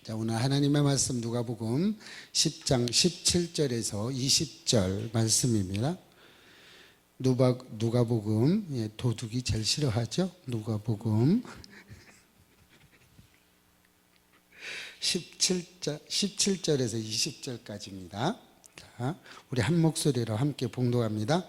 자, 오늘 하나님의 말씀 누가복음 10장 17절에서 20절 말씀입니다. 누가복음, 도둑이 제일 싫어하죠? 누가복음 17절에서 20절까지입니다. 자, 우리 한 목소리로 함께 봉독합니다.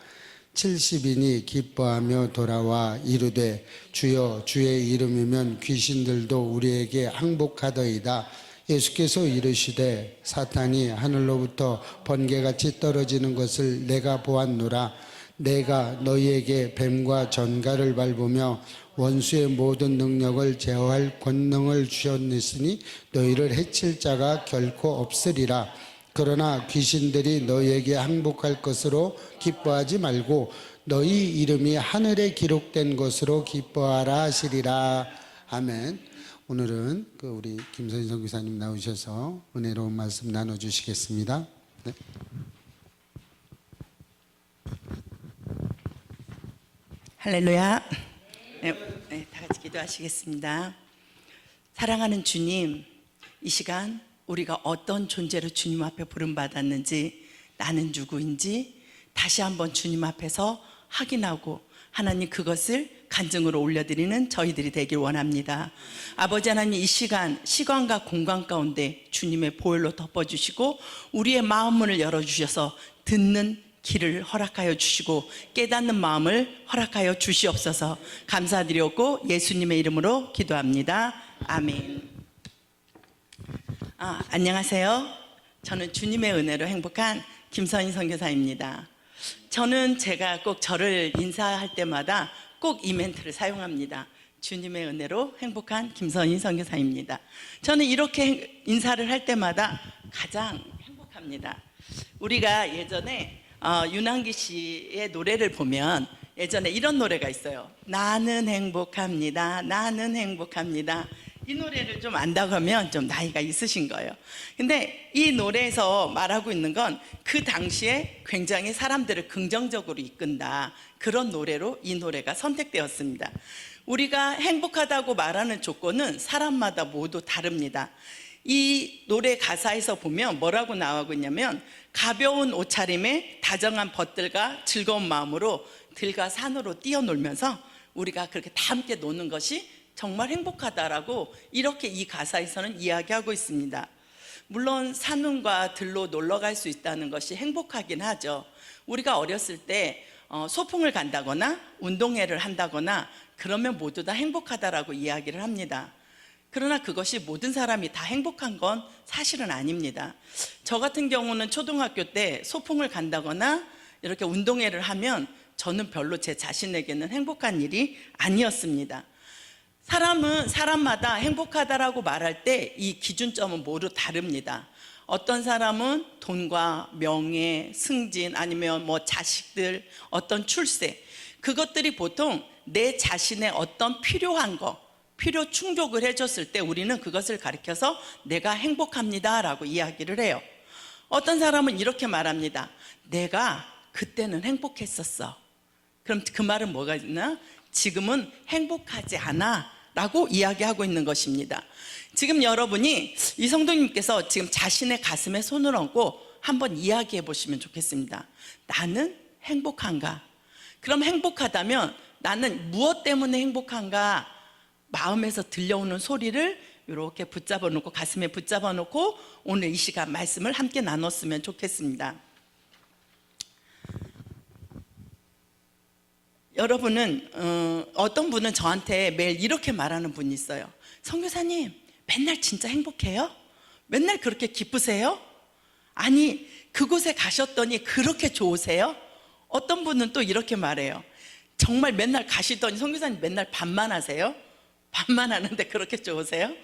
70인이 기뻐하며 돌아와 이르되 주여 주의 이름이면 귀신들도 우리에게 항복하더이다. 예수께서 이르시되 사탄이 하늘로부터 번개같이 떨어지는 것을 내가 보았노라. 내가 너희에게 뱀과 전갈을 밟으며 원수의 모든 능력을 제어할 권능을 주셨으니 너희를 해칠 자가 결코 없으리라. 그러나 귀신들이 너희에게 항복할 것으로 기뻐하지 말고 너희 이름이 하늘에 기록된 것으로 기뻐하라 하시리라. 아멘. 오늘은 우리 김선희 선교사님 나오셔서 은혜로운 말씀 나눠주시겠습니다. 네. 할렐루야. 네, 다 같이 기도하시겠습니다. 사랑하는 주님, 이 시간 우리가 어떤 존재로 주님 앞에 부름받았는지, 나는 누구인지 다시 한번 주님 앞에서 확인하고 하나님 그것을 간증으로 올려드리는 저희들이 되길 원합니다. 아버지 하나님, 이 시간과 공간 가운데 주님의 보혈로 덮어주시고 우리의 마음 문을 열어주셔서 듣는 길을 허락하여 주시고 깨닫는 마음을 허락하여 주시옵소서. 감사드렸고 예수님의 이름으로 기도합니다. 아멘. 안녕하세요. 저는 주님의 은혜로 행복한 김선희 선교사입니다. 저는 제가 꼭 저를 인사할 때마다 꼭 이 멘트를 사용합니다. 주님의 은혜로 행복한 김선희 선교사입니다. 저는 이렇게 인사를 할 때마다 가장 행복합니다. 우리가 예전에 윤한기 씨의 노래를 보면 예전에 이런 노래가 있어요. 나는 행복합니다. 나는 행복합니다. 이 노래를 좀 안다고 하면 좀 나이가 있으신 거예요. 근데 이 노래에서 말하고 있는 건 그 당시에 굉장히 사람들을 긍정적으로 이끈다, 그런 노래로 이 노래가 선택되었습니다. 우리가 행복하다고 말하는 조건은 사람마다 모두 다릅니다. 이 노래 가사에서 보면 뭐라고 나오고 있냐면, 가벼운 옷차림에 다정한 벗들과 즐거운 마음으로 들과 산으로 뛰어놀면서 우리가 그렇게 다 함께 노는 것이 정말 행복하다라고 이렇게 이 가사에서는 이야기하고 있습니다. 물론 산과 들로 놀러 갈 수 있다는 것이 행복하긴 하죠. 우리가 어렸을 때 소풍을 간다거나 운동회를 한다거나 그러면 모두 다 행복하다라고 이야기를 합니다. 그러나 그것이 모든 사람이 다 행복한 건 사실은 아닙니다. 저 같은 경우는 초등학교 때 소풍을 간다거나 이렇게 운동회를 하면 저는 별로 제 자신에게는 행복한 일이 아니었습니다. 사람은 사람마다 행복하다라고 말할 때 이 기준점은 모두 다릅니다. 어떤 사람은 돈과 명예, 승진, 아니면 자식들, 어떤 출세, 그것들이 보통 내 자신의 어떤 필요한 거, 필요 충족을 해줬을 때 우리는 그것을 가리켜서 내가 행복합니다 라고 이야기를 해요. 어떤 사람은 이렇게 말합니다. 내가 그때는 행복했었어. 그럼 그 말은 뭐가 있나? 지금은 행복하지 않아 라고 이야기하고 있는 것입니다. 지금 여러분이 이 성도님께서 지금 자신의 가슴에 손을 얹고 한번 이야기해 보시면 좋겠습니다. 나는 행복한가? 그럼 행복하다면 나는 무엇 때문에 행복한가? 마음에서 들려오는 소리를 이렇게 붙잡아 놓고, 가슴에 붙잡아 놓고 오늘 이 시간 말씀을 함께 나눴으면 좋겠습니다. 여러분은 어떤 분은 저한테 매일 이렇게 말하는 분이 있어요. 선교사님, 맨날 진짜 행복해요? 맨날 그렇게 기쁘세요? 아니, 그곳에 가셨더니 그렇게 좋으세요? 어떤 분은 또 이렇게 말해요. 정말 맨날 가시더니 선교사님 맨날 밤만 하세요? 밤만 하는데 그렇게 좋으세요?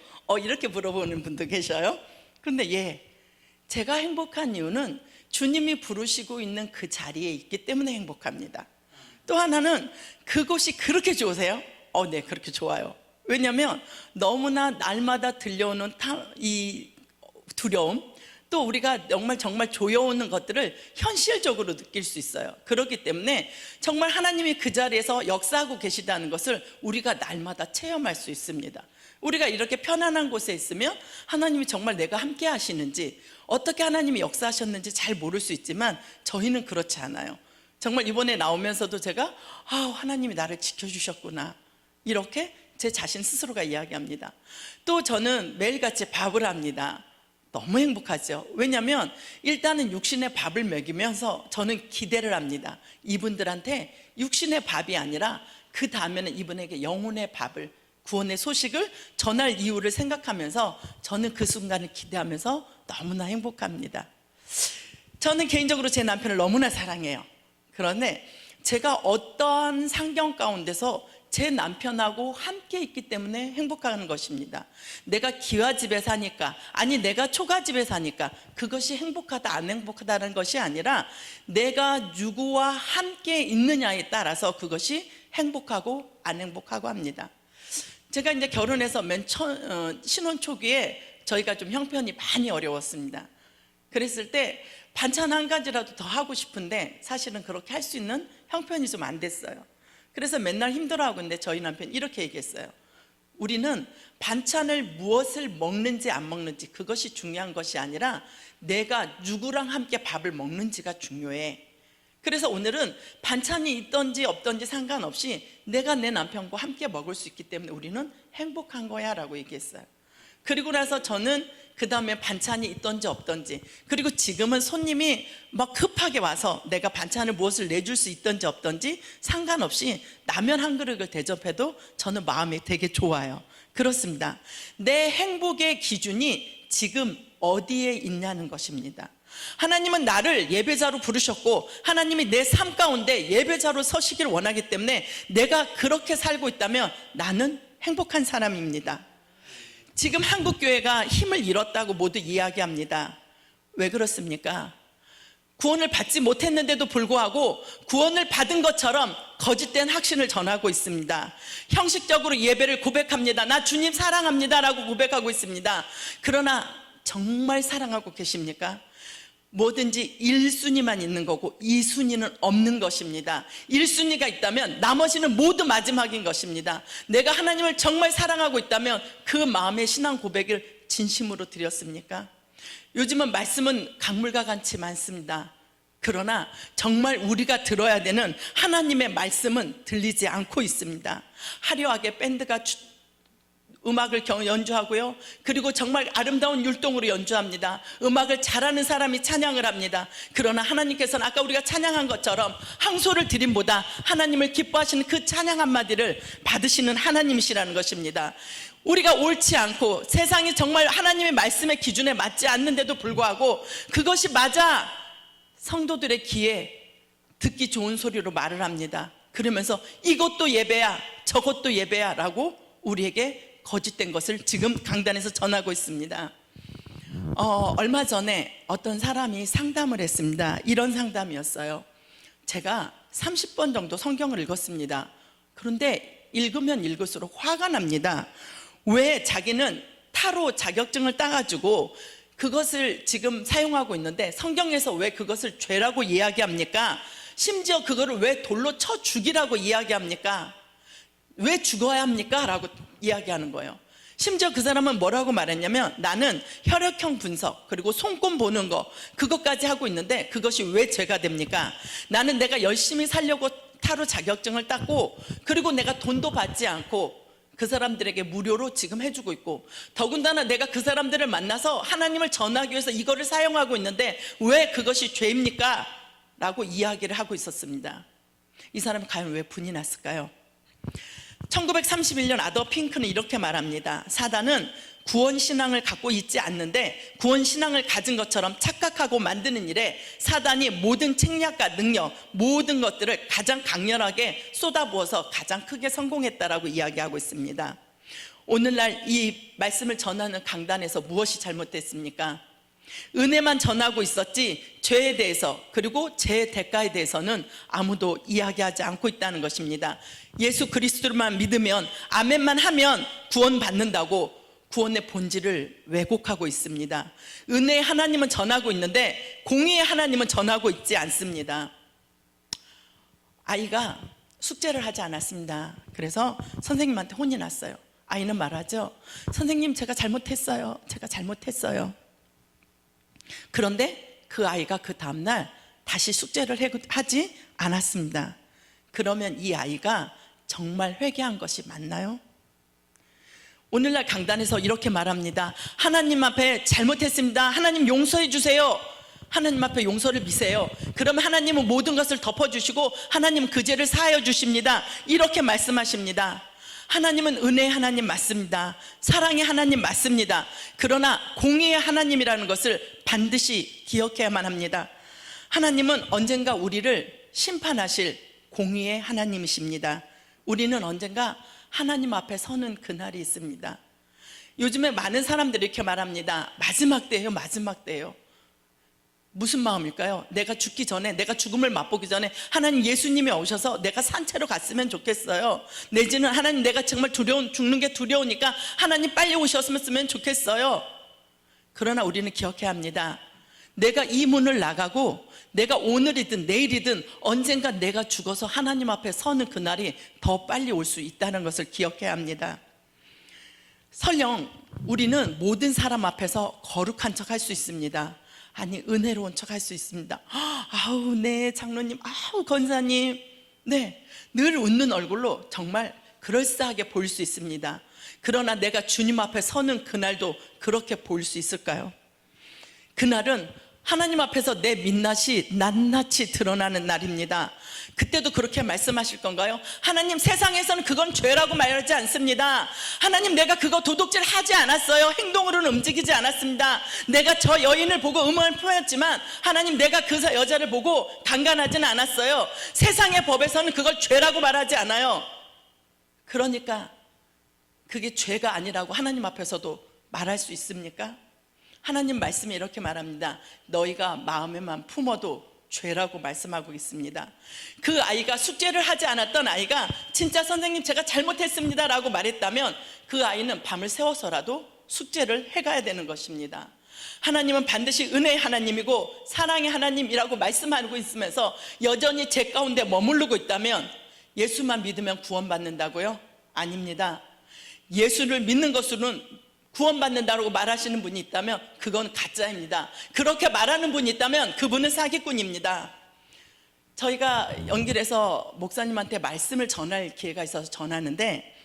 이렇게 물어보는 분도 계셔요. 그런데 제가 행복한 이유는 주님이 부르시고 있는 그 자리에 있기 때문에 행복합니다. 또 하나는 그곳이 그렇게 좋으세요? 네, 그렇게 좋아요. 왜냐하면 너무나 날마다 들려오는 이 두려움, 또 우리가 정말 조여오는 것들을 현실적으로 느낄 수 있어요. 그렇기 때문에 정말 하나님이 그 자리에서 역사하고 계시다는 것을 우리가 날마다 체험할 수 있습니다. 우리가 이렇게 편안한 곳에 있으면 하나님이 정말 내가 함께 하시는지, 어떻게 하나님이 역사하셨는지 잘 모를 수 있지만 저희는 그렇지 않아요. 정말 이번에 나오면서도 제가 하나님이 나를 지켜주셨구나, 이렇게 제 자신 스스로가 이야기합니다. 또 저는 매일같이 밥을 합니다. 너무 행복하죠. 왜냐하면 일단은 육신의 밥을 먹이면서 저는 기대를 합니다. 이분들한테 육신의 밥이 아니라 그 다음에는 이분에게 영혼의 밥을, 구원의 소식을 전할 이유를 생각하면서 저는 그 순간을 기대하면서 너무나 행복합니다. 저는 개인적으로 제 남편을 너무나 사랑해요. 그런데 제가 어떠한 환경 가운데서 제 남편하고 함께 있기 때문에 행복한 것입니다. 내가 기와집에 사니까, 아니 내가 초가집에 사니까 그것이 행복하다 안 행복하다는 것이 아니라 내가 누구와 함께 있느냐에 따라서 그것이 행복하고 안 행복하고 합니다. 제가 이제 결혼해서 신혼 초기에 저희가 좀 형편이 많이 어려웠습니다. 그랬을 때 반찬 한 가지라도 더 하고 싶은데 사실은 그렇게 할 수 있는 형편이 좀 안 됐어요. 그래서 맨날 힘들어하고 있는데 저희 남편이 이렇게 얘기했어요. 우리는 반찬을 무엇을 먹는지 안 먹는지 그것이 중요한 것이 아니라 내가 누구랑 함께 밥을 먹는지가 중요해. 그래서 오늘은 반찬이 있던지 없던지 상관없이 내가 내 남편과 함께 먹을 수 있기 때문에 우리는 행복한 거야 라고 얘기했어요. 그리고 나서 저는 그 다음에 반찬이 있던지 없던지, 그리고 지금은 손님이 막 급하게 와서 내가 반찬을 무엇을 내줄 수 있던지 없던지 상관없이 라면 한 그릇을 대접해도 저는 마음이 되게 좋아요. 그렇습니다. 내 행복의 기준이 지금 어디에 있냐는 것입니다. 하나님은 나를 예배자로 부르셨고 하나님이 내 삶 가운데 예배자로 서시길 원하기 때문에 내가 그렇게 살고 있다면 나는 행복한 사람입니다. 지금 한국교회가 힘을 잃었다고 모두 이야기합니다. 왜 그렇습니까? 구원을 받지 못했는데도 불구하고 구원을 받은 것처럼 거짓된 확신을 전하고 있습니다. 형식적으로 예배를 고백합니다. 나 주님 사랑합니다 라고 고백하고 있습니다. 그러나 정말 사랑하고 계십니까? 뭐든지 1순위만 있는 거고 2순위는 없는 것입니다. 1순위가 있다면 나머지는 모두 마지막인 것입니다. 내가 하나님을 정말 사랑하고 있다면 그 마음의 신앙 고백을 진심으로 드렸습니까? 요즘은 말씀은 강물과 같이 많습니다. 그러나 정말 우리가 들어야 되는 하나님의 말씀은 들리지 않고 있습니다. 화려하게 밴드가 음악을 연주하고요, 그리고 정말 아름다운 율동으로 연주합니다. 음악을 잘하는 사람이 찬양을 합니다. 그러나 하나님께서는 아까 우리가 찬양한 것처럼 항소를 드림보다 하나님을 기뻐하시는 그 찬양 한마디를 받으시는 하나님이시라는 것입니다. 우리가 옳지 않고 세상이 정말 하나님의 말씀의 기준에 맞지 않는데도 불구하고 그것이 맞아 성도들의 귀에 듣기 좋은 소리로 말을 합니다. 그러면서 이것도 예배야 저것도 예배야 라고 우리에게 거짓된 것을 지금 강단에서 전하고 있습니다. 얼마 전에 어떤 사람이 상담을 했습니다. 이런 상담이었어요. 제가 30번 정도 성경을 읽었습니다. 그런데 읽으면 읽을수록 화가 납니다. 왜 자기는 타로 자격증을 따가지고 그것을 지금 사용하고 있는데 성경에서 왜 그것을 죄라고 이야기합니까? 심지어 그거를 왜 돌로 쳐 죽이라고 이야기합니까? 왜 죽어야 합니까? 라고 이야기하는 거예요. 심지어 그 사람은 뭐라고 말했냐면 나는 혈액형 분석 그리고 손금 보는 거 그것까지 하고 있는데 그것이 왜 죄가 됩니까? 나는 내가 열심히 살려고 타로 자격증을 땄고 그리고 내가 돈도 받지 않고 그 사람들에게 무료로 지금 해주고 있고 더군다나 내가 그 사람들을 만나서 하나님을 전하기 위해서 이거를 사용하고 있는데 왜 그것이 죄입니까? 라고 이야기를 하고 있었습니다. 이 사람이 과연 왜 분이 났을까요? 1931년 아더 핑크는 이렇게 말합니다. 사단은 구원신앙을 갖고 있지 않는데 구원신앙을 가진 것처럼 착각하고 만드는 일에 사단이 모든 책략과 능력 모든 것들을 가장 강렬하게 쏟아부어서 가장 크게 성공했다라고 이야기하고 있습니다. 오늘날 이 말씀을 전하는 강단에서 무엇이 잘못됐습니까? 은혜만 전하고 있었지 죄에 대해서 그리고 죄의 대가에 대해서는 아무도 이야기하지 않고 있다는 것입니다. 예수 그리스도만 믿으면 아멘만 하면 구원받는다고 구원의 본질을 왜곡하고 있습니다. 은혜의 하나님은 전하고 있는데 공의의 하나님은 전하고 있지 않습니다. 아이가 숙제를 하지 않았습니다. 그래서 선생님한테 혼이 났어요. 아이는 말하죠. 선생님, 제가 잘못했어요. 제가 잘못했어요. 그런데 그 아이가 그 다음날 다시 숙제를 하지 않았습니다. 그러면 이 아이가 정말 회개한 것이 맞나요? 오늘날 강단에서 이렇게 말합니다. 하나님 앞에 잘못했습니다. 하나님 용서해 주세요. 하나님 앞에 용서를 미세요. 그러면 하나님은 모든 것을 덮어주시고 하나님은 그 죄를 사하여 주십니다. 이렇게 말씀하십니다. 하나님은 은혜의 하나님 맞습니다. 사랑의 하나님 맞습니다. 그러나 공의의 하나님이라는 것을 반드시 기억해야만 합니다. 하나님은 언젠가 우리를 심판하실 공의의 하나님이십니다. 우리는 언젠가 하나님 앞에 서는 그날이 있습니다. 요즘에 많은 사람들이 이렇게 말합니다. 마지막 때예요, 마지막 때예요. 무슨 마음일까요? 내가 죽기 전에, 내가 죽음을 맛보기 전에 하나님 예수님이 오셔서 내가 산채로 갔으면 좋겠어요. 내지는 하나님 내가 정말 죽는 게 두려우니까 하나님 빨리 오셨으면 좋겠어요. 그러나 우리는 기억해야 합니다. 내가 이 문을 나가고 내가 오늘이든 내일이든 언젠가 내가 죽어서 하나님 앞에 서는 그날이 더 빨리 올 수 있다는 것을 기억해야 합니다. 설령 우리는 모든 사람 앞에서 거룩한 척 할 수 있습니다. 아니, 은혜로운 척 할 수 있습니다. 아우, 네, 장로님, 아우, 권사님. 네, 늘 웃는 얼굴로 정말 그럴싸하게 보일 수 있습니다. 그러나 내가 주님 앞에 서는 그날도 그렇게 보일 수 있을까요? 그날은 하나님 앞에서 내 민낯이 낱낱이 드러나는 날입니다. 그때도 그렇게 말씀하실 건가요? 하나님, 세상에서는 그건 죄라고 말하지 않습니다. 하나님, 내가 그거 도둑질 하지 않았어요. 행동으로는 움직이지 않았습니다. 내가 저 여인을 보고 음악을 표했지만 하나님, 내가 그 여자를 보고 강간하지는 않았어요. 세상의 법에서는 그걸 죄라고 말하지 않아요. 그러니까 그게 죄가 아니라고 하나님 앞에서도 말할 수 있습니까? 하나님 말씀이 이렇게 말합니다. 너희가 마음에만 품어도 죄라고 말씀하고 있습니다. 그 아이가 숙제를 하지 않았던 아이가 진짜 선생님 제가 잘못했습니다 라고 말했다면 그 아이는 밤을 새워서라도 숙제를 해가야 되는 것입니다. 하나님은 반드시 은혜의 하나님이고 사랑의 하나님이라고 말씀하고 있으면서 여전히 죄 가운데 머무르고 있다면 예수만 믿으면 구원받는다고요? 아닙니다. 예수를 믿는 것으로는 구원받는다고 말하시는 분이 있다면 그건 가짜입니다. 그렇게 말하는 분이 있다면 그분은 사기꾼입니다. 저희가 연결해서 목사님한테 말씀을 전할 기회가 있어서 전하는데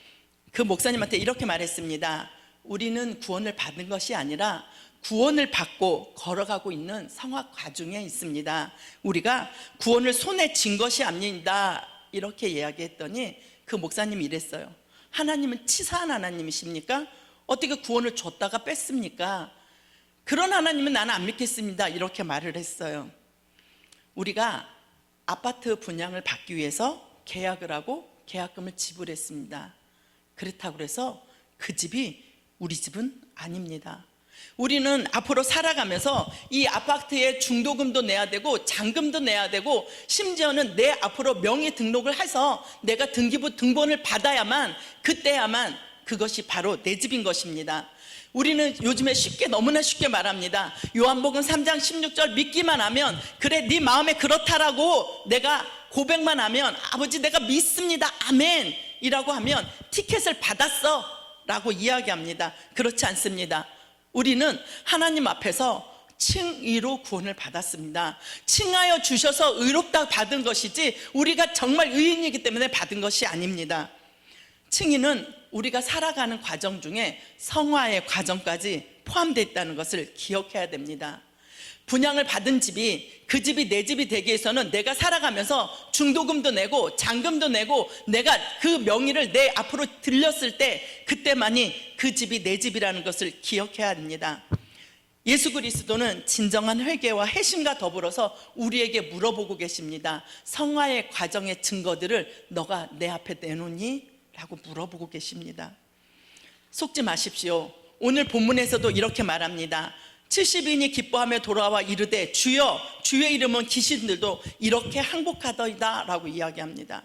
그 목사님한테 이렇게 말했습니다. 우리는 구원을 받은 것이 아니라 구원을 받고 걸어가고 있는 성화 과정에 있습니다. 우리가 구원을 손에 쥔 것이 아닙니다. 이렇게 이야기했더니 그 목사님이 이랬어요. 하나님은 치사한 하나님이십니까? 어떻게 구원을 줬다가 뺐습니까? 그런 하나님은 나는 안 믿겠습니다. 이렇게 말을 했어요. 우리가 아파트 분양을 받기 위해서 계약을 하고 계약금을 지불했습니다. 그렇다고 해서 그 집이 우리 집은 아닙니다. 우리는 앞으로 살아가면서 이 아파트에 중도금도 내야 되고 잔금도 내야 되고 심지어는 내 앞으로 명의 등록을 해서 내가 등본을 받아야만 그때야만 그것이 바로 내 집인 것입니다. 우리는 요즘에 너무나 쉽게 말합니다. 요한복음 3장 16절 믿기만 하면 그래 네 마음에 그렇다라고 내가 고백만 하면 아버지 내가 믿습니다 아멘 이라고 하면 티켓을 받았어 라고 이야기합니다. 그렇지 않습니다. 우리는 하나님 앞에서 칭의로 구원을 받았습니다. 칭하여 주셔서 의롭다 받은 것이지 우리가 정말 의인이기 때문에 받은 것이 아닙니다. 칭의는 우리가 살아가는 과정 중에 성화의 과정까지 포함되어 있다는 것을 기억해야 됩니다. 분양을 받은 집이 그 집이 내 집이 되기 위해서는 내가 살아가면서 중도금도 내고 잔금도 내고 내가 그 명의를 내 앞으로 들렸을 때 그때만이 그 집이 내 집이라는 것을 기억해야 합니다. 예수 그리스도는 진정한 회개와 회심과 더불어서 우리에게 물어보고 계십니다. 성화의 과정의 증거들을 너가 내 앞에 내놓니? 라고 물어보고 계십니다. 속지 마십시오. 오늘 본문에서도 이렇게 말합니다. 70인이 기뻐하며 돌아와 이르되 주여 주의 이름은 귀신들도 이렇게 항복하더이다 라고 이야기합니다.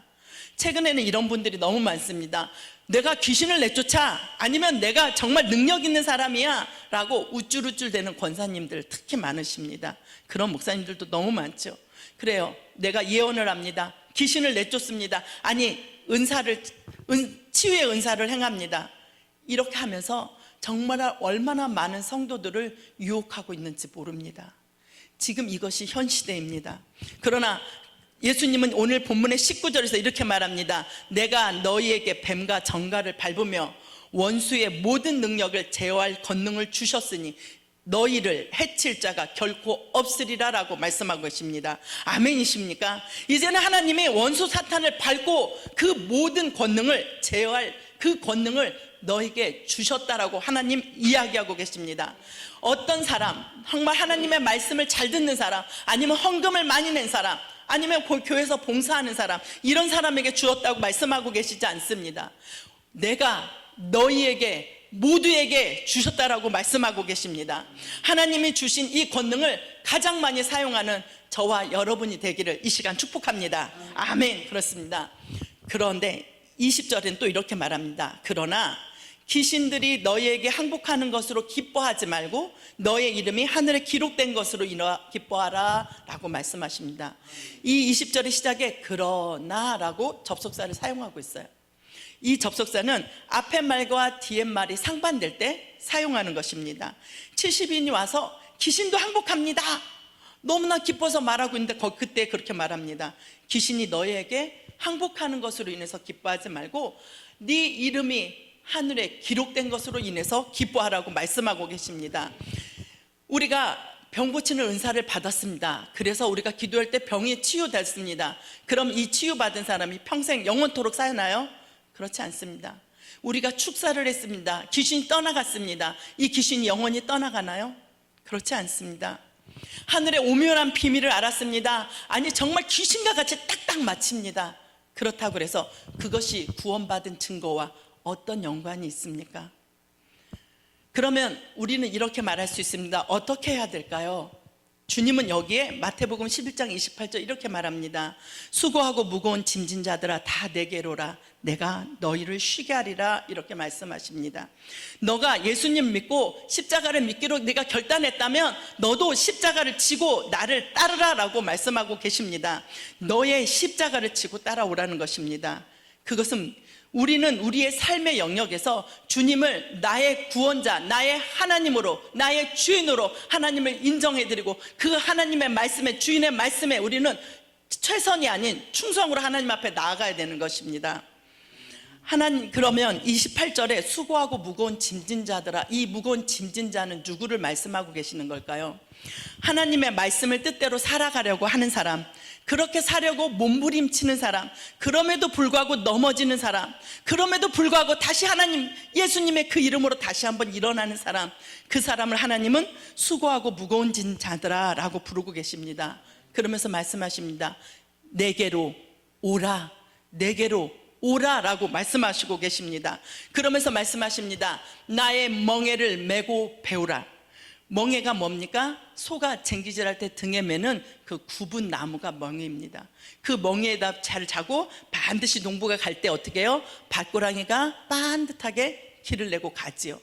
최근에는 이런 분들이 너무 많습니다. 내가 귀신을 내쫓아 아니면 내가 정말 능력 있는 사람이야 라고 우쭐우쭐대는 권사님들 특히 많으십니다. 그런 목사님들도 너무 많죠. 그래요. 내가 예언을 합니다. 귀신을 내쫓습니다. 아니 치유의 은사를 행합니다. 이렇게 하면서 정말 얼마나 많은 성도들을 유혹하고 있는지 모릅니다. 지금 이것이 현 시대입니다. 그러나 예수님은 오늘 본문의 19절에서 이렇게 말합니다. 내가 너희에게 뱀과 정갈을 밟으며 원수의 모든 능력을 제어할 권능을 주셨으니 너희를 해칠 자가 결코 없으리라 라고 말씀하고 계십니다. 아멘이십니까? 이제는 하나님이 원수 사탄을 밟고 그 모든 권능을 제어할 그 권능을 너에게 주셨다라고 하나님 이야기하고 계십니다. 어떤 사람, 정말 하나님의 말씀을 잘 듣는 사람, 아니면 헌금을 많이 낸 사람, 아니면 교회에서 봉사하는 사람, 이런 사람에게 주었다고 말씀하고 계시지 않습니다. 내가 너희에게 모두에게 주셨다라고 말씀하고 계십니다. 하나님이 주신 이 권능을 가장 많이 사용하는 저와 여러분이 되기를 이 시간 축복합니다. 아멘. 그렇습니다. 그런데 20절엔 또 이렇게 말합니다. 그러나 귀신들이 너희에게 항복하는 것으로 기뻐하지 말고 너의 이름이 하늘에 기록된 것으로 기뻐하라 라고 말씀하십니다. 이 20절의 시작에 그러나 라고 접속사를 사용하고 있어요. 이 접속사는 앞에 말과 뒤에 말이 상반될 때 사용하는 것입니다. 70인이 와서 귀신도 항복합니다. 너무나 기뻐서 말하고 있는데 그때 그렇게 말합니다. 귀신이 너희에게 항복하는 것으로 인해서 기뻐하지 말고 네 이름이 하늘에 기록된 것으로 인해서 기뻐하라고 말씀하고 계십니다. 우리가 병 고치는 은사를 받았습니다. 그래서 우리가 기도할 때 병이 치유됐습니다. 그럼 이 치유받은 사람이 평생 영원토록 사나요? 그렇지 않습니다. 우리가 축사를 했습니다. 귀신이 떠나갔습니다. 이 귀신이 영원히 떠나가나요? 그렇지 않습니다. 하늘의 오묘한 비밀을 알았습니다. 아니 정말 귀신과 같이 딱딱 맞춥니다. 그렇다고 해서 그것이 구원받은 증거와 어떤 연관이 있습니까? 그러면 우리는 이렇게 말할 수 있습니다. 어떻게 해야 될까요? 주님은 여기에 마태복음 11장 28절 이렇게 말합니다. 수고하고 무거운 짐진 자들아 다 내게로 오라. 내가 너희를 쉬게 하리라. 이렇게 말씀하십니다. 너가 예수님 믿고 십자가를 믿기로 네가 결단했다면 너도 십자가를 지고 나를 따르라 라고 말씀하고 계십니다. 너의 십자가를 지고 따라오라는 것입니다. 그것은 우리는 우리의 삶의 영역에서 주님을 나의 구원자, 나의 하나님으로, 나의 주인으로 하나님을 인정해드리고 그 하나님의 말씀에, 주인의 말씀에 우리는 최선이 아닌 충성으로 하나님 앞에 나아가야 되는 것입니다. 하나님, 그러면 28절에 수고하고 무거운 짐진 자들아, 이 무거운 짐진 자는 누구를 말씀하고 계시는 걸까요? 하나님의 말씀을 뜻대로 살아가려고 하는 사람, 그렇게 사려고 몸부림치는 사람, 그럼에도 불구하고 넘어지는 사람, 그럼에도 불구하고 다시 하나님, 예수님의 그 이름으로 다시 한번 일어나는 사람, 그 사람을 하나님은 수고하고 무거운 짐 자들아 라고 부르고 계십니다. 그러면서 말씀하십니다. 내게로 오라, 내게로 오라 라고 말씀하시고 계십니다. 그러면서 말씀하십니다. 나의 멍에를 메고 배우라. 멍에가 뭡니까? 소가 쟁기질할 때 등에 매는 그 굽은 나무가 멍에입니다. 그 멍에에다 잘 자고 반드시 농부가 갈 때 어떻게 해요? 밭고랑이가 반듯하게 길을 내고 가지요.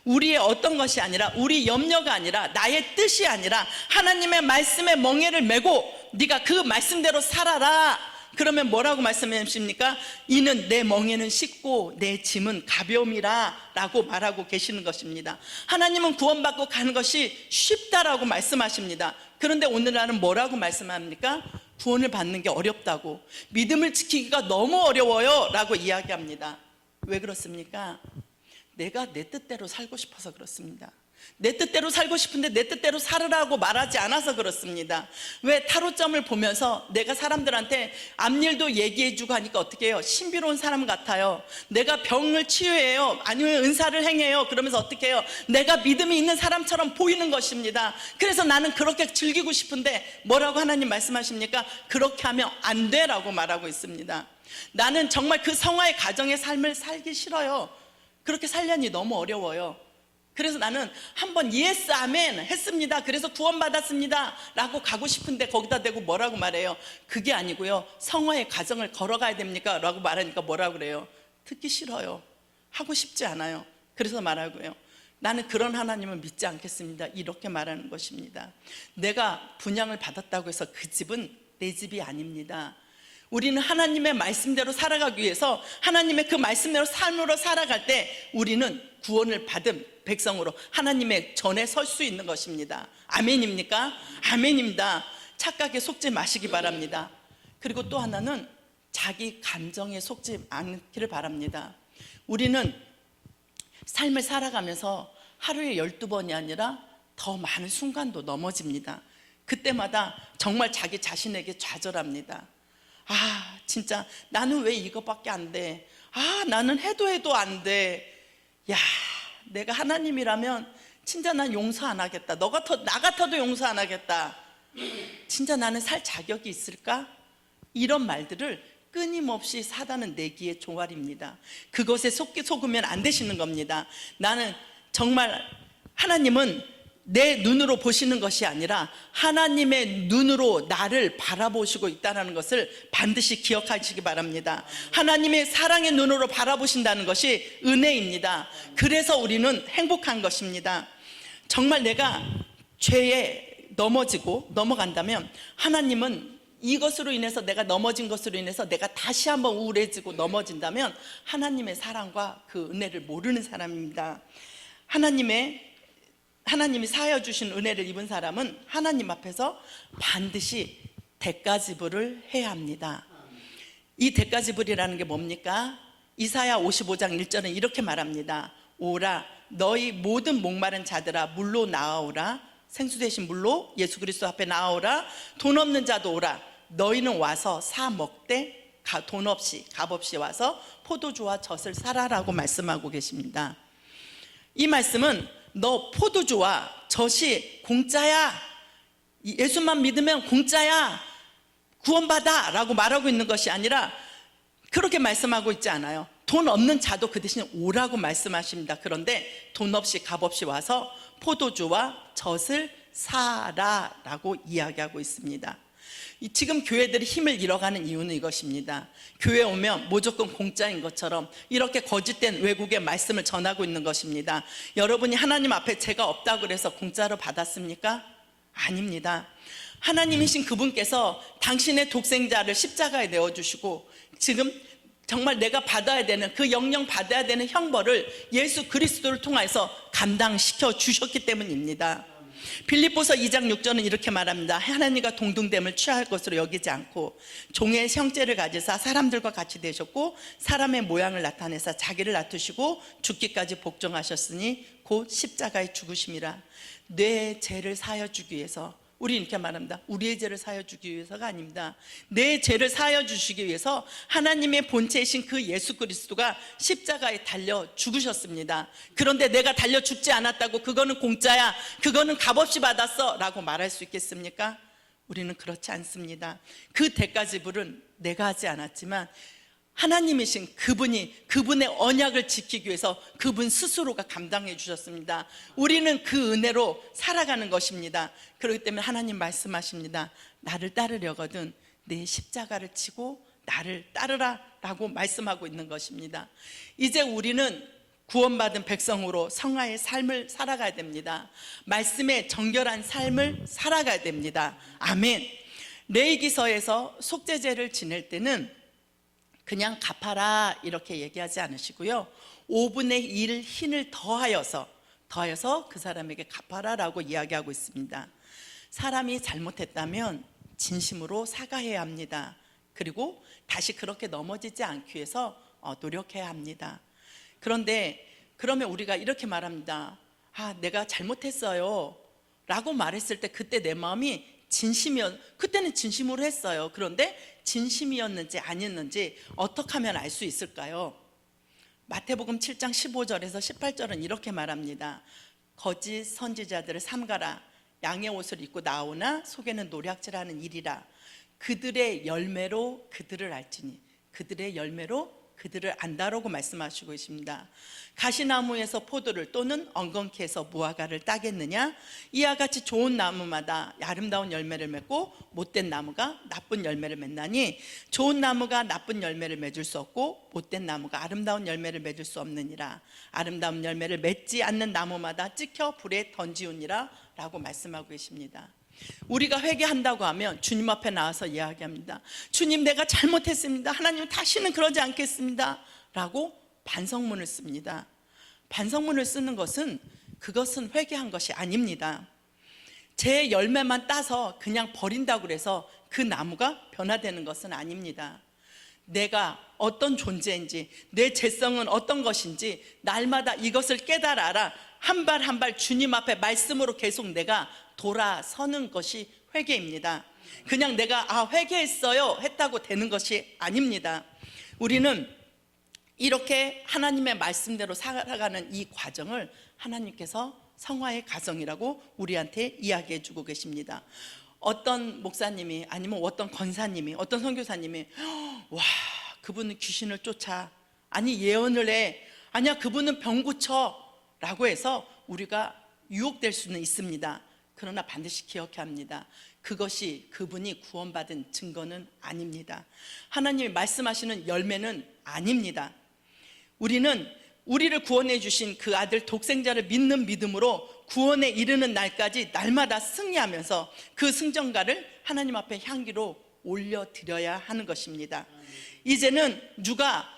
우리의 어떤 것이 아니라, 우리 염려가 아니라, 나의 뜻이 아니라 하나님의 말씀에 멍에를 메고 네가 그 말씀대로 살아라. 그러면 뭐라고 말씀하십니까? 이는 내 멍에는 쉽고 내 짐은 가벼움이라 라고 말하고 계시는 것입니다. 하나님은 구원받고 가는 것이 쉽다라고 말씀하십니다. 그런데 오늘날은 뭐라고 말씀합니까? 구원을 받는 게 어렵다고, 믿음을 지키기가 너무 어려워요 라고 이야기합니다. 왜 그렇습니까? 내가 내 뜻대로 살고 싶어서 그렇습니다. 내 뜻대로 살고 싶은데 내 뜻대로 살으라고 말하지 않아서 그렇습니다. 왜 타로점을 보면서 내가 사람들한테 앞일도 얘기해주고 하니까 어떻게 해요? 신비로운 사람 같아요. 내가 병을 치유해요, 아니면 은사를 행해요. 그러면서 어떻게 해요? 내가 믿음이 있는 사람처럼 보이는 것입니다. 그래서 나는 그렇게 즐기고 싶은데 뭐라고 하나님 말씀하십니까? 그렇게 하면 안 돼라고 말하고 있습니다. 나는 정말 그 성화의 가정의 삶을 살기 싫어요. 그렇게 살려니 너무 어려워요. 그래서 나는 한번 예스 아멘 했습니다, 그래서 구원받았습니다 라고 가고 싶은데 거기다 대고 뭐라고 말해요? 그게 아니고요, 성화의 가정을 걸어가야 됩니까? 라고 말하니까 뭐라고 그래요? 듣기 싫어요. 하고 싶지 않아요. 그래서 말하고요, 나는 그런 하나님을 믿지 않겠습니다, 이렇게 말하는 것입니다. 내가 분양을 받았다고 해서 그 집은 내 집이 아닙니다. 우리는 하나님의 말씀대로 살아가기 위해서 하나님의 그 말씀대로 삶으로 살아갈 때 우리는 구원을 받은 백성으로 하나님의 전에 설 수 있는 것입니다. 아멘입니까? 아멘입니다. 착각에 속지 마시기 바랍니다. 그리고 또 하나는 자기 감정에 속지 않기를 바랍니다. 우리는 삶을 살아가면서 하루에 12번이 아니라 더 많은 순간도 넘어집니다. 그때마다 정말 자기 자신에게 좌절합니다. 아, 진짜 나는 왜 이것밖에 안 돼? 아, 나는 해도 안 돼. 야, 내가 하나님이라면 진짜 난 용서 안 하겠다. 나 같아도 용서 안 하겠다. 진짜 나는 살 자격이 있을까? 이런 말들을 끊임없이 사단은 내기의 종알입니다. 그것에 속으면 안 되시는 겁니다. 나는 정말 하나님은 내 눈으로 보시는 것이 아니라 하나님의 눈으로 나를 바라보시고 있다는 것을 반드시 기억하시기 바랍니다. 하나님의 사랑의 눈으로 바라보신다는 것이 은혜입니다. 그래서 우리는 행복한 것입니다. 정말 내가 죄에 넘어간다면 하나님은 이것으로 인해서 내가 넘어진 것으로 인해서 내가 다시 한번 우울해지고 넘어진다면 하나님의 사랑과 그 은혜를 모르는 사람입니다. 하나님이 사하여 주신 은혜를 입은 사람은 하나님 앞에서 반드시 대가지불을 해야 합니다. 이 대가지불이라는 게 뭡니까? 이사야 55장 1절은 이렇게 말합니다. 오라 너희 모든 목마른 자들아 물로 나아오라. 생수 대신 물로 예수 그리스도 앞에 나아오라. 돈 없는 자도 오라. 너희는 와서 사 먹되 돈 없이 값 없이 와서 포도주와 젖을 사라라고 말씀하고 계십니다. 이 말씀은 너 포도주와 젖이 공짜야, 예수만 믿으면 공짜야, 구원받아 라고 말하고 있는 것이 아니라 그렇게 말씀하고 있지 않아요. 돈 없는 자도 그 대신 오라고 말씀하십니다. 그런데 돈 없이 값 없이 와서 포도주와 젖을 사라라고 이야기하고 있습니다. 지금 교회들이 힘을 잃어가는 이유는 이것입니다. 교회 오면 무조건 공짜인 것처럼 이렇게 거짓된 외국의 말씀을 전하고 있는 것입니다. 여러분이 하나님 앞에 죄가 없다고 그래서 공짜로 받았습니까? 아닙니다. 하나님이신 그분께서 당신의 독생자를 십자가에 내어주시고 지금 정말 내가 받아야 되는 그 영영 받아야 되는 형벌을 예수 그리스도를 통해서 감당시켜 주셨기 때문입니다. 빌립보서 2장 6절은 이렇게 말합니다. 하나님과 동등됨을 취할 것으로 여기지 않고 종의 형체를 가지사 사람들과 같이 되셨고 사람의 모양을 나타내사 자기를 낮추시고 죽기까지 복종하셨으니 곧 십자가에 죽으심이라. 내 죄를 사하여 주기 위해서, 우리 이렇게 말합니다. 우리의 죄를 사하여 주기 위해서가 아닙니다. 내 죄를 사하여 주시기 위해서 하나님의 본체이신 그 예수 그리스도가 십자가에 달려 죽으셨습니다. 그런데 내가 달려 죽지 않았다고 그거는 공짜야, 그거는 값없이 받았어 라고 말할 수 있겠습니까? 우리는 그렇지 않습니다. 그 대가지불은 내가 하지 않았지만 하나님이신 그분의 언약을 지키기 위해서 그분 스스로가 감당해 주셨습니다. 우리는 그 은혜로 살아가는 것입니다. 그렇기 때문에 하나님 말씀하십니다. 나를 따르려거든 내 십자가를 치고 나를 따르라 라고 말씀하고 있는 것입니다. 이제 우리는 구원받은 백성으로 성화의 삶을 살아가야 됩니다. 말씀의 정결한 삶을 살아가야 됩니다. 아멘. 레위기서에서 속죄제를 지낼 때는 그냥 갚아라 이렇게 얘기하지 않으시고요, 5분의 1 hin을 더하여서 그 사람에게 갚아라라고 이야기하고 있습니다. 사람이 잘못했다면 진심으로 사과해야 합니다. 그리고 다시 그렇게 넘어지지 않기 위해서 노력해야 합니다. 그런데 그러면 우리가 이렇게 말합니다. 아, 내가 잘못했어요 라고 말했을 때 그때 내 마음이 그때는 진심으로 했어요. 그런데 진심이었는지 아니었는지 어떻게 하면 알 수 있을까요? 마태복음 7장 15절에서 18절은 이렇게 말합니다. 거짓 선지자들을 삼가라. 양의 옷을 입고 나오나 속에는 노략질하는 일이라. 그들의 열매로 그들을 알지니. 그들의 열매로 그들을 안다라고 말씀하시고 있습니다. 가시나무에서 포도를 또는 엉겅퀴 에서 무화과를 따겠느냐? 이와 같이 좋은 나무마다 아름다운 열매를 맺고 못된 나무가 나쁜 열매를 맺나니 좋은 나무가 나쁜 열매를 맺을 수 없고 못된 나무가 아름다운 열매를 맺을 수 없느니라. 아름다운 열매를 맺지 않는 나무마다 찍혀 불에 던지우니라 라고 말씀하고 계십니다. 우리가 회개한다고 하면 주님 앞에 나와서 이야기합니다. 주님, 내가 잘못했습니다. 하나님, 다시는 그러지 않겠습니다 라고 반성문을 씁니다. 반성문을 쓰는 것은, 그것은 회개한 것이 아닙니다. 제 열매만 따서 그냥 버린다고 해서 그 나무가 변화되는 것은 아닙니다. 내가 어떤 존재인지, 내 죄성은 어떤 것인지 날마다 이것을 깨달아라. 한 발 한 발 주님 앞에 말씀으로 계속 내가 돌아서는 것이 회개입니다. 그냥 내가 회개했어요 했다고 되는 것이 아닙니다. 우리는 이렇게 하나님의 말씀대로 살아가는 이 과정을 하나님께서 성화의 가정이라고 우리한테 이야기해 주고 계십니다. 어떤 목사님이, 아니면 어떤 권사님이, 어떤 선교사님이 와, 그분은 귀신을 쫓아, 아니 예언을 해, 아니야 그분은 병 고쳐 라고 해서 우리가 유혹될 수는 있습니다. 그러나 반드시 기억해야 합니다. 그것이 그분이 구원받은 증거는 아닙니다. 하나님이 말씀하시는 열매는 아닙니다. 우리는 우리를 구원해 주신 그 아들 독생자를 믿는 믿음으로 구원에 이르는 날까지 날마다 승리하면서 그 승전가를 하나님 앞에 향기로 올려드려야 하는 것입니다. 이제는 누가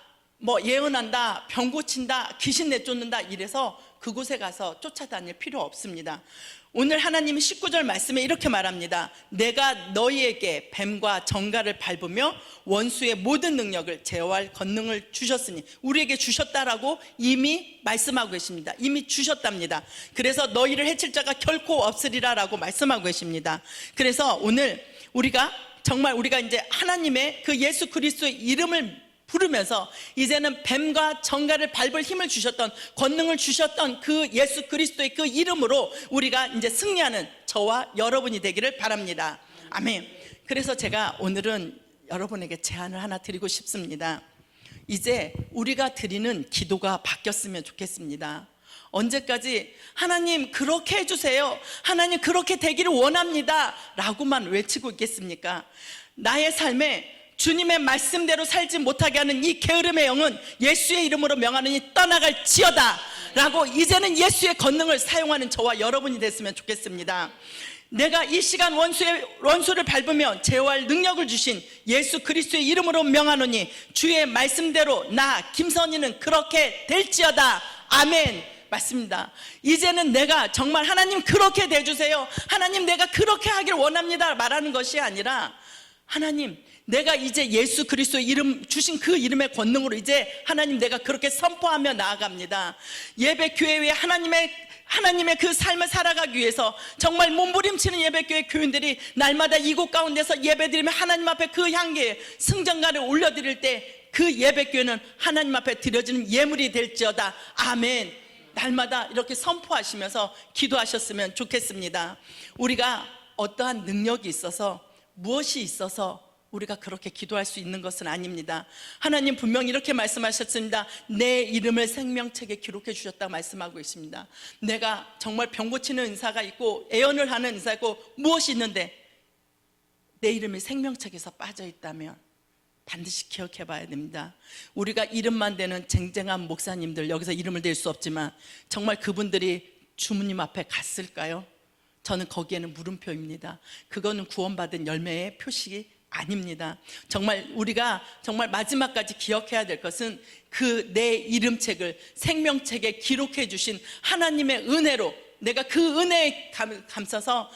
예언한다, 병 고친다, 귀신 내쫓는다 이래서 그곳에 가서 쫓아다닐 필요 없습니다. 오늘 하나님이 19절 말씀에 이렇게 말합니다. 내가 너희에게 뱀과 정갈을 밟으며 원수의 모든 능력을 제어할 권능을 주셨으니, 우리에게 주셨다라고 이미 말씀하고 계십니다. 이미 주셨답니다. 그래서 너희를 해칠 자가 결코 없으리라 라고 말씀하고 계십니다. 그래서 오늘 우리가 이제 하나님의 그 예수 그리스도의 이름을 부르면서 이제는 뱀과 정갈을 밟을 힘을 주셨던, 권능을 주셨던 그 예수 그리스도의 그 이름으로 우리가 이제 승리하는 저와 여러분이 되기를 바랍니다. 아멘. 그래서 제가 오늘은 여러분에게 제안을 하나 드리고 싶습니다. 이제 우리가 드리는 기도가 바뀌었으면 좋겠습니다. 언제까지 하나님 그렇게 해주세요, 하나님 그렇게 되기를 원합니다 라고만 외치고 있겠습니까? 나의 삶에 주님의 말씀대로 살지 못하게 하는 이 게으름의 영은 예수의 이름으로 명하느니 떠나갈지어다 라고 이제는 예수의 권능을 사용하는 저와 여러분이 됐으면 좋겠습니다. 내가 이 시간 원수를 밟으며 제어할 능력을 주신 예수 그리스도의 이름으로 명하노니 주의 말씀대로 나 김선희는 그렇게 될지어다. 아멘. 맞습니다. 이제는 내가 정말 하나님 그렇게 돼주세요, 하나님 내가 그렇게 하길 원합니다 말하는 것이 아니라, 하나님 내가 이제 예수 그리스도의 이름 주신 그 이름의 권능으로 이제 하나님 내가 그렇게 선포하며 나아갑니다. 예배교회 위에 하나님의 그 삶을 살아가기 위해서 정말 몸부림치는 예배교회 교인들이 날마다 이곳 가운데서 예배드리며 하나님 앞에 그 향기에 승전가를 올려드릴 때 그 예배교회는 하나님 앞에 드려지는 예물이 될지어다. 아멘. 날마다 이렇게 선포하시면서 기도하셨으면 좋겠습니다. 우리가 어떠한 능력이 있어서, 무엇이 있어서 우리가 그렇게 기도할 수 있는 것은 아닙니다. 하나님 분명히 이렇게 말씀하셨습니다. 내 이름을 생명책에 기록해 주셨다고 말씀하고 있습니다. 내가 정말 병 고치는 은사가 있고 예언을 하는 은사가 있고 무엇이 있는데 내 이름이 생명책에서 빠져 있다면 반드시 기억해 봐야 됩니다. 우리가 이름만 되는 쟁쟁한 목사님들, 여기서 이름을 댈 수 없지만 정말 그분들이 주님 앞에 갔을까요? 저는 거기에는 물음표입니다. 그거는 구원받은 열매의 표식이 아닙니다. 정말 우리가 정말 마지막까지 기억해야 될 것은 그 내 이름책을 생명책에 기록해 주신 하나님의 은혜로 내가 그 은혜에 감싸서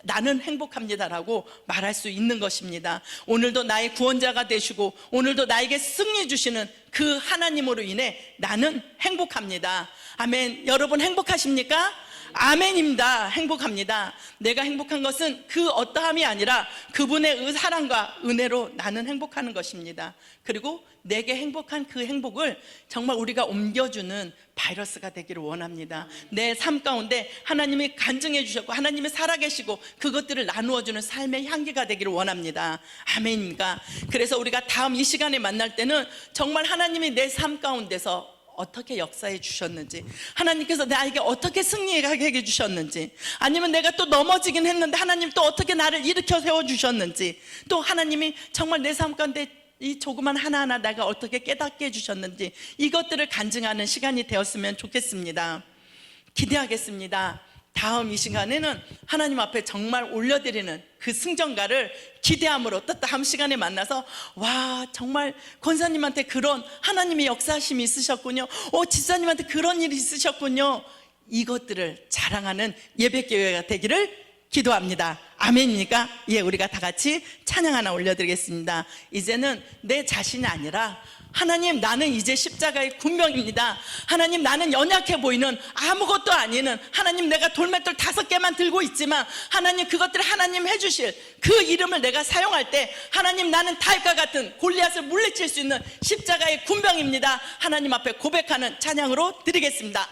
나는 행복합니다라고 말할 수 있는 것입니다. 오늘도 나의 구원자가 되시고 오늘도 나에게 승리 주시는 그 하나님으로 인해 나는 행복합니다. 아멘. 여러분 행복하십니까? 아멘입니다. 행복합니다. 내가 행복한 것은 그 어떠함이 아니라 그분의 사랑과 은혜로 나는 행복하는 것입니다. 그리고 내게 행복한 그 행복을 정말 우리가 옮겨주는 바이러스가 되기를 원합니다. 내 삶 가운데 하나님이 간증해 주셨고 하나님이 살아계시고 그것들을 나누어주는 삶의 향기가 되기를 원합니다. 아멘입니까? 그래서 우리가 다음 이 시간에 만날 때는 정말 하나님이 내 삶 가운데서 어떻게 역사해 주셨는지, 하나님께서 나에게 어떻게 승리하게 해 주셨는지, 아니면 내가 또 넘어지긴 했는데 하나님 또 어떻게 나를 일으켜 세워 주셨는지, 또 하나님이 정말 내 삶 가운데 이 조그만 하나하나 내가 어떻게 깨닫게 해주셨는지 이것들을 간증하는 시간이 되었으면 좋겠습니다. 기대하겠습니다. 다음 이 시간에는 하나님 앞에 정말 올려드리는 그 승전가를 기대함으로 또 다음 시간에 만나서 와 정말 권사님한테 그런 하나님의 역사하심이 있으셨군요. 집사님한테 그런 일이 있으셨군요. 이것들을 자랑하는 예배교회가 되기를 기도합니다. 아멘입니까? 예, 우리가 다 같이 찬양 하나 올려드리겠습니다. 이제는 내 자신이 아니라 하나님, 나는 이제 십자가의 군병입니다. 하나님, 나는 연약해 보이는 아무것도 아니는 하나님, 내가 돌맷돌 5개만 들고 있지만 하나님, 그것들을 하나님 해주실 그 이름을 내가 사용할 때 하나님, 나는 다윗과 같은 골리앗을 물리칠 수 있는 십자가의 군병입니다. 하나님 앞에 고백하는 찬양으로 드리겠습니다.